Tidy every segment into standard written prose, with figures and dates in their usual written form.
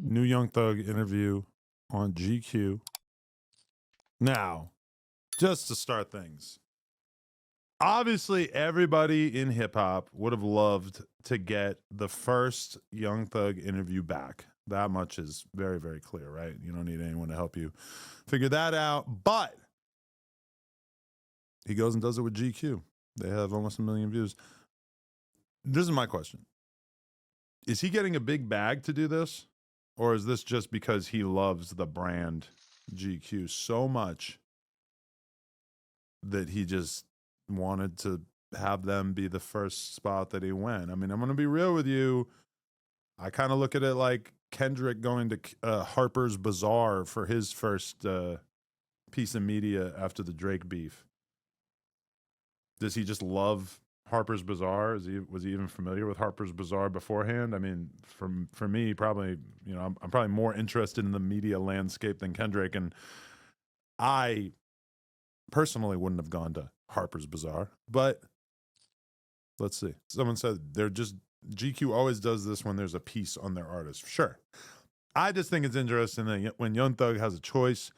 New Young Thug interview on GQ. Now, just to start things, obviously everybody in hip hop would have loved to get the first Young Thug interview back. That much is very, very clear, right? You don't need anyone to help you figure that out. But he goes and does it with GQ. They have almost 1 million views. This is my question. Is he getting a big bag to do this? Or is this just because he loves the brand GQ so much that he just wanted to have them be the first spot that he went? I mean, I'm going to be real with you. I kind of look at it like Kendrick going to Harper's Bazaar for his first piece of media after the Drake beef. Does he just love Harper's Bazaar? Was he even familiar with Harper's Bazaar beforehand? I mean, for me, probably, you know, I'm probably more interested in the media landscape than Kendrick, and I personally wouldn't have gone to Harper's Bazaar, but let's see. Someone said GQ always does this when there's a piece on their artist. Sure. I just think it's interesting that when Young Thug has a choice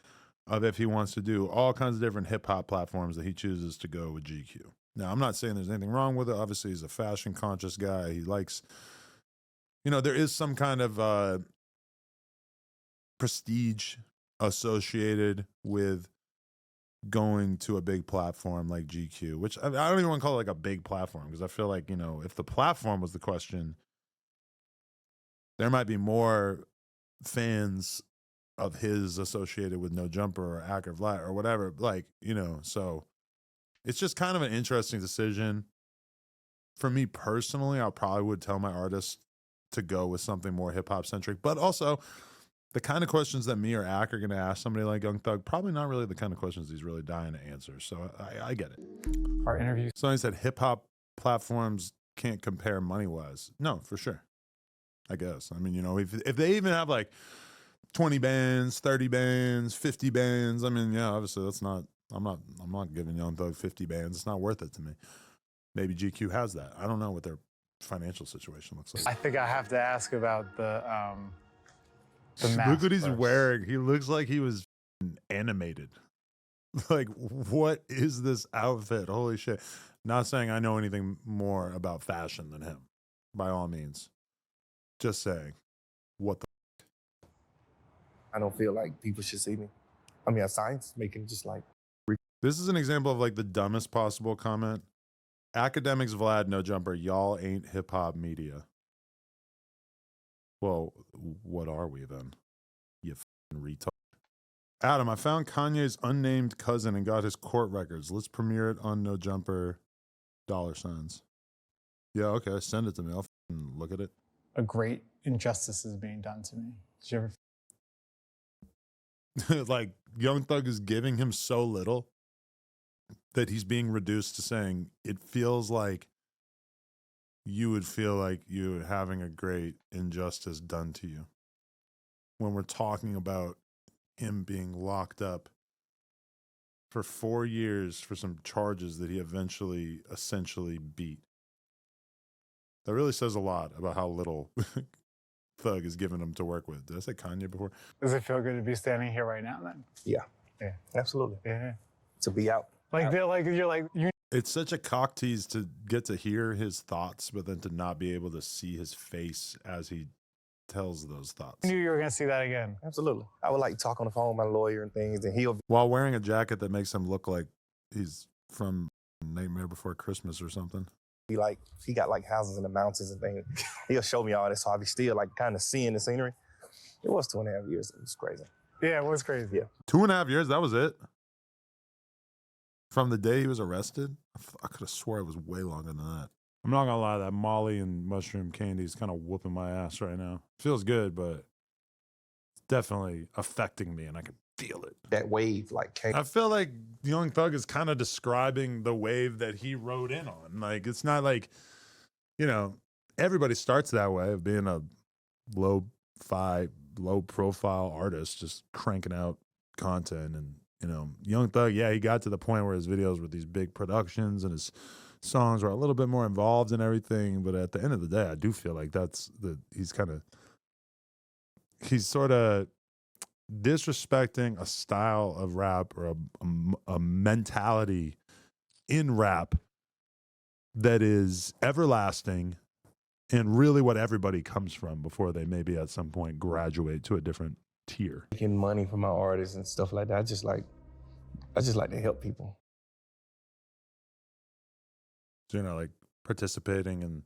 of if he wants to do all kinds of different hip hop platforms, that he chooses to go with GQ. Now, I'm not saying there's anything wrong with it. Obviously, he's a fashion conscious guy. He likes, you know, there is some kind of prestige associated with going to a big platform like GQ, which I don't even want to call it like a big platform, because I feel like, you know, if the platform was the question, there might be more fans of his associated with No Jumper or Act of Light or whatever, like, you know, so it's just kind of an interesting decision. For me personally, I probably would tell my artist to go with something more hip hop centric, but also the kind of questions that me or Ack are going to ask somebody like Young Thug, probably not really the kind of questions he's really dying to answer. So I get it. Our interview. Somebody said hip hop platforms can't compare money wise. No, for sure. I guess. I mean, you know, if they even have like 20 bands, 30 bands, 50 bands, I mean, yeah, obviously that's not, I'm not giving Young Thug 50 bands. It's not worth it to me. Maybe GQ has that. I don't know what their financial situation looks like. I think I have to ask about the mask. Look what he's first. wearing. He looks like he was animated. Like, what is this outfit? Holy shit. Not saying I know anything more about fashion than him, by all means. Just saying, what the I don't feel like people should see me. I mean, science making just like. This is an example of like the dumbest possible comment. Academics Vlad, No Jumper, y'all ain't hip hop media. Well, what are we then? You f***ing retard. Adam, I found Kanye's unnamed cousin and got his court records. Let's premiere it on No Jumper $signs. Yeah, okay, send it to me. I'll f***ing look at it. A great injustice is being done to me. Did you ever? Like, Young Thug is giving him so little that he's being reduced to saying, it feels like you would feel like you're having a great injustice done to you. When we're talking about him being locked up for 4 years for some charges that he eventually essentially beat. That really says a lot about how little Thug is giving him to work with. Did I say Kanye before? Does it feel good to be standing here right now then? Yeah. Yeah. Absolutely. Yeah. To be out. Like they're like you. It's such a cock tease to get to hear his thoughts, but then to not be able to see his face as he tells those thoughts. Knew you were gonna see that again. Absolutely. I would like talk on the phone with my lawyer and things, and he'll While wearing a jacket that makes him look like he's from Nightmare Before Christmas or something. be like, he got like houses in the mountains and things. He'll show me all this, so I'll be still like kind of seeing the scenery. It was 2.5 years. It was crazy. Yeah, it was crazy. Yeah. 2.5 years, that was it? From the day he was arrested? I could have swore it was way longer than that. I'm not gonna lie, that Molly and mushroom candy is kind of whooping my ass right now. Feels good, but it's definitely affecting me and I can feel it. That wave like came. I feel like Young Thug is kind of describing the wave that he rode in on. Like, it's not like, you know, everybody starts that way of being a low profile artist, just cranking out content. And, you know, Young Thug, yeah, he got to the point where his videos were these big productions and his songs were a little bit more involved in everything. But at the end of the day, I do feel like he's kind of he's sort of disrespecting a style of rap or a mentality in rap that is everlasting and really what everybody comes from before they maybe at some point graduate to a different tier. Making money for my artists and stuff like that. I just like to help people. So, you know, like participating in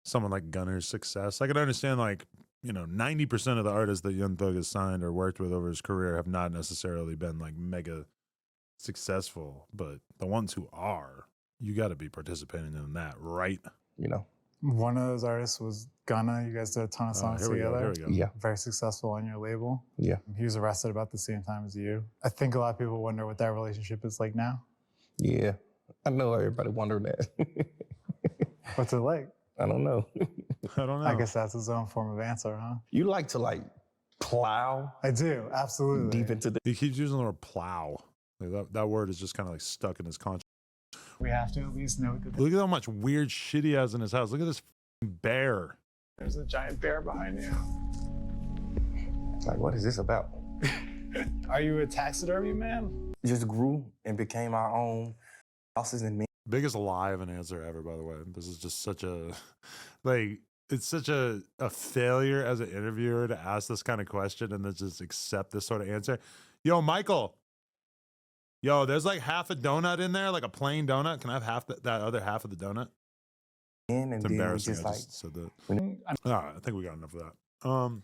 someone like Gunner's success. I can understand, like, you know, 90% of the artists that Young Thug has signed or worked with over his career have not necessarily been like mega successful, but the ones who are, you got to be participating in that, right? You know. One of those artists was Gunna. You guys did a ton of songs together. Here we go. Yeah. Very successful on your label. Yeah. He was arrested about the same time as you. I think a lot of people wonder what that relationship is like now. Yeah. I know everybody wondering that. What's it like? I don't know. I don't know. I guess that's his own form of answer, huh? You like to like plow I do, absolutely. deep into the. He keeps using the word plow. Like that word is just kind of like stuck in his conscience. We have to at least note that Look at how much weird shit he has in his house. Look at this bear. there's a giant bear behind you. Like, what is this about? Are you a taxidermy man? Just grew and became our own bosses and men. Biggest lie of an answer ever, by the way. This is just such a, like, it's such a failure as an interviewer to ask this kind of question and then just accept this sort of answer. Yo, Michael. Yo, there's like half a donut in there, like a plain donut. Can I have half that other half of the donut? And It's then we embarrassing. just I like just said that. I'm All right, I think we got enough of that.